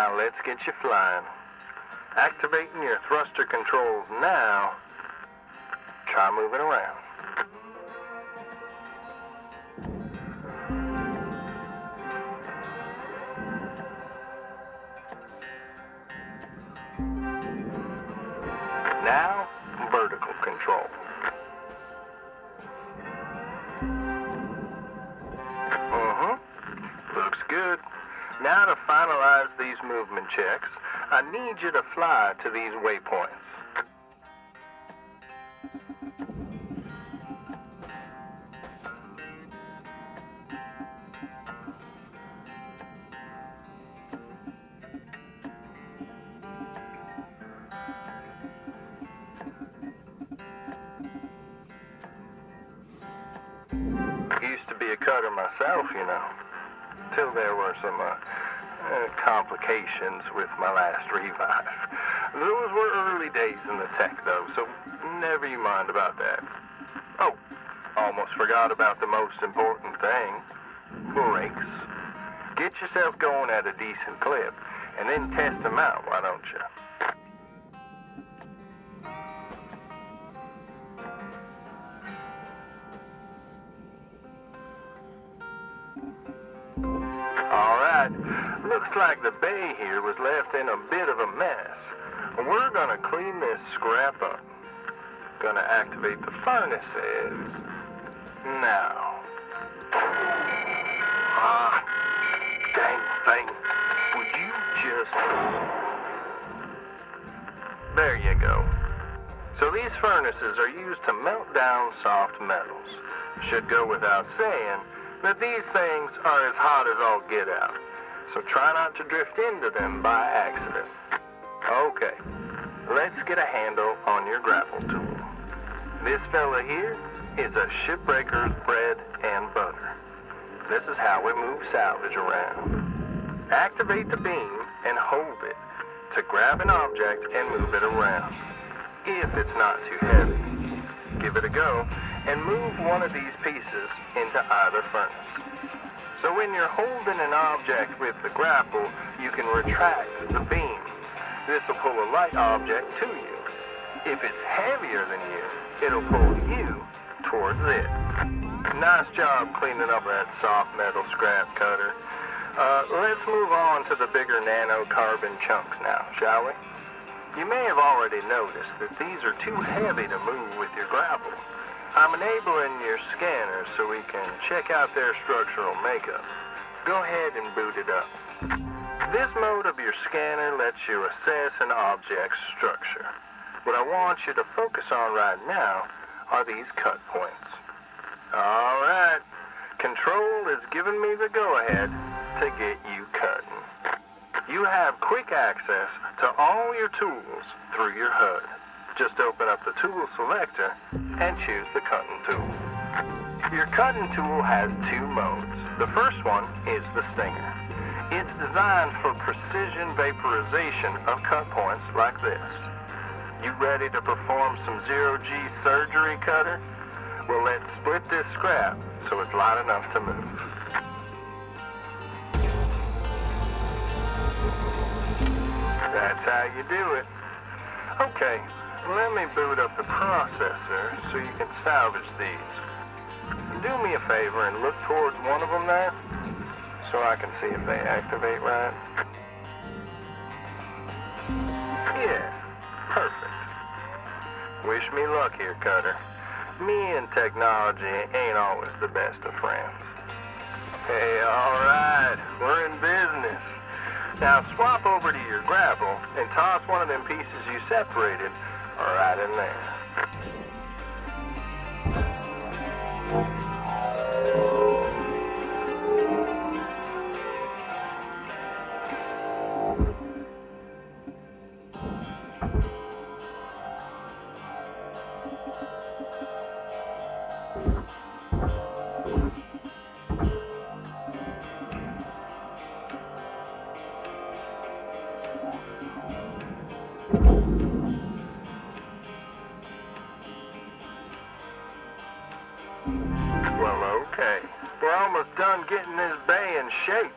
Now let's get you flying. Activating your thruster controls now. Try moving around. Now, vertical control. Looks good. Now to finalize these movement checks, I need you to fly to these waypoints. Used to be a cutter myself, you know, till there were some complications with my last revive. Those were early days in the tech, though, so never you mind about that. Oh, almost forgot about the most important thing. Brakes. Get yourself going at a decent clip, and then test them out, why don't you? Alright, looks like the bay here was left in a bit of a mess. We're gonna clean this scrap up. Gonna activate the furnaces. Now. Dang thing. Would you just... There you go. So these furnaces are used to melt down soft metals. Should go without saying that these things are as hot as all get out, so try not to drift into them by accident. Okay, let's get a handle on your grapple tool. This fella here is a Shipbreaker's bread and butter. This is how we move salvage around. Activate the beam and hold it to grab an object and move it around. If it's not too heavy, give it a go and move one of these pieces into either furnace. So when you're holding an object with the grapple, you can retract the beam. This will pull a light object to you. If it's heavier than you, it'll pull you towards it. Nice job cleaning up that soft metal scrap cutter. Let's move on to the bigger nanocarbon chunks now, shall we? You may have already noticed that these are too heavy to move with your grapple. I'm enabling your scanner so we can check out their structural makeup. Go ahead and boot it up. This mode of your scanner lets you assess an object's structure. What I want you to focus on right now are these cut points. All right, Control is giving me the go-ahead to get you cutting. You have quick access to all your tools through your HUD. Just open up the tool selector and choose the cutting tool. Your cutting tool has two modes. The first one is the stinger. It's designed for precision vaporization of cut points like this. You ready to perform some zero-G surgery, cutter? Well, let's split this scrap so it's light enough to move. That's how you do it. Okay. Let me boot up the processor so you can salvage these. Do me a favor and look towards one of them there so I can see if they activate right. Yeah, perfect. Wish me luck here, cutter. Me and technology ain't always the best of friends. Hey, alright, we're in business. Now swap over to your grapple and toss one of them pieces you separated right in there. Well, okay. We're almost done getting this bay in shape.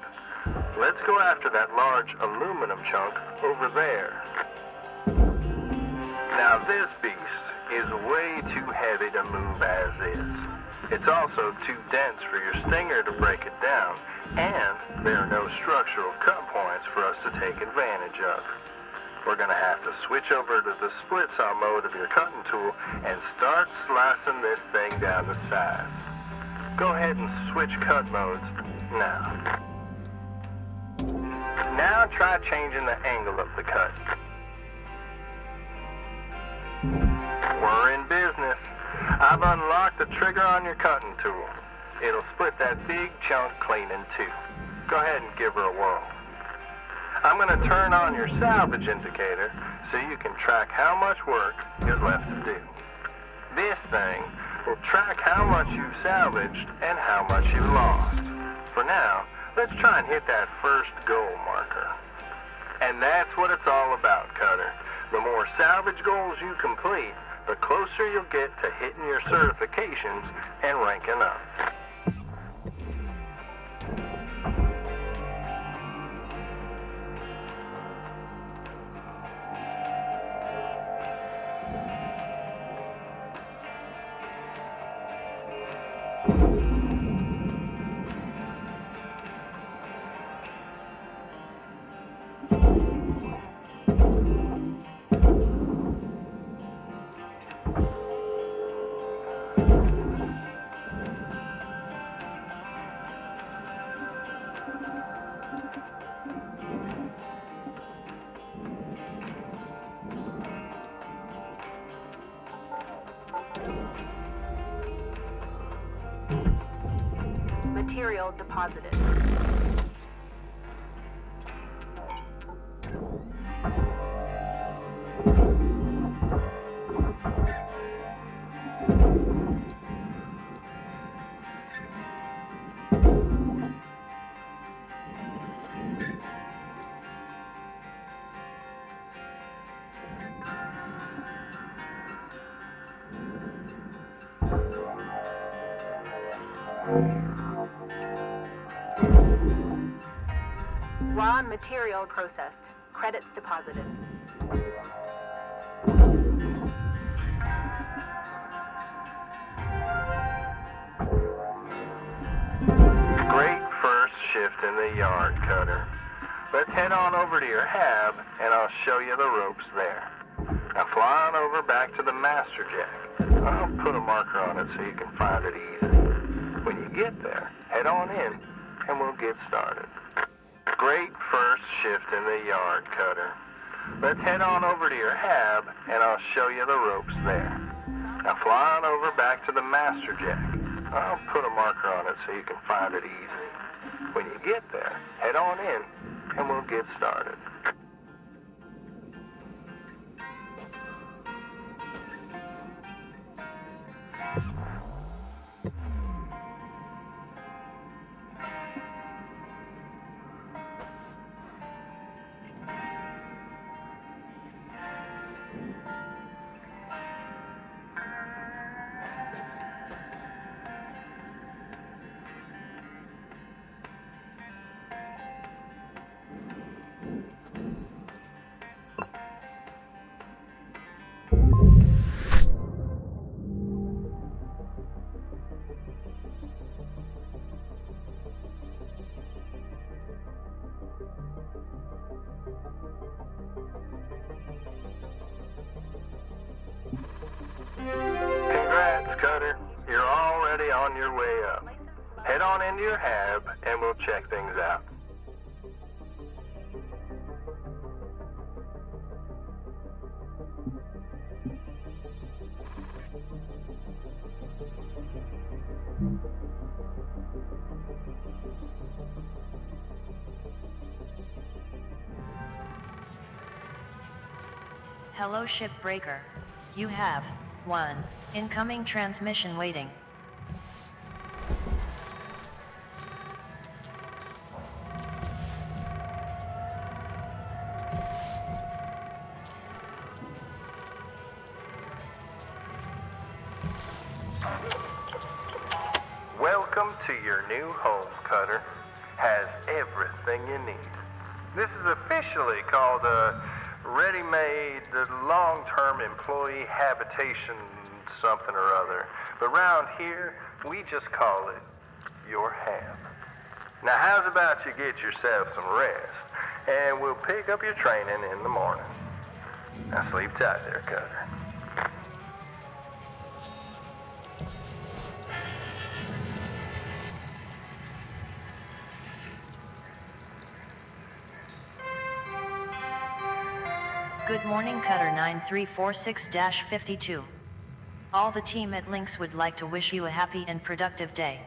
Let's go after that large aluminum chunk over there. Now this beast is way too heavy to move as is. It's also too dense for your stinger to break it down, and there are no structural cut points for us to take advantage of. We're going to have to switch over to the split saw mode of your cutting tool and start slicing this thing down to size. Go ahead and switch cut modes now. Now try changing the angle of the cut. We're in business. I've unlocked the trigger on your cutting tool. It'll split that big chunk clean in two. Go ahead and give her a whirl. I'm going to turn on your salvage indicator so you can track how much work is left to do. This thing will track how much you've salvaged and how much you've lost. For now, let's try and hit that first goal marker. And that's what it's all about, Cutter. The more salvage goals you complete, the closer you'll get to hitting your certifications and ranking up. Material deposited. Raw material processed. Credits deposited. Great first shift in the yard, Cutter. Let's head on over to your hab and I'll show you the ropes there. Now fly on over back to the master jack. I'll put a marker on it so you can find it easy. When you get there, head on in and we'll get started. Great first shift in the yard, Cutter. Let's head on over to your hab and I'll show you the ropes there. Now fly on over back to the master jack. I'll put a marker on it so you can find it easy. When you get there, head on in and we'll get started. Congrats, Cutter. You're already on your way up. Head on into your hab and we'll check things out. Hello, Shipbreaker. You have 1 incoming transmission waiting. Welcome to your new home, Cutter. has everything you need. This is officially called a ready-made long-term employee habitation something or other. But around here, we just call it your hab. Now how's about you get yourself some rest, and we'll pick up your training in the morning. Now sleep tight there, Cutter. Good morning, Cutter 9346-52. All the team at Lynx would like to wish you a happy and productive day.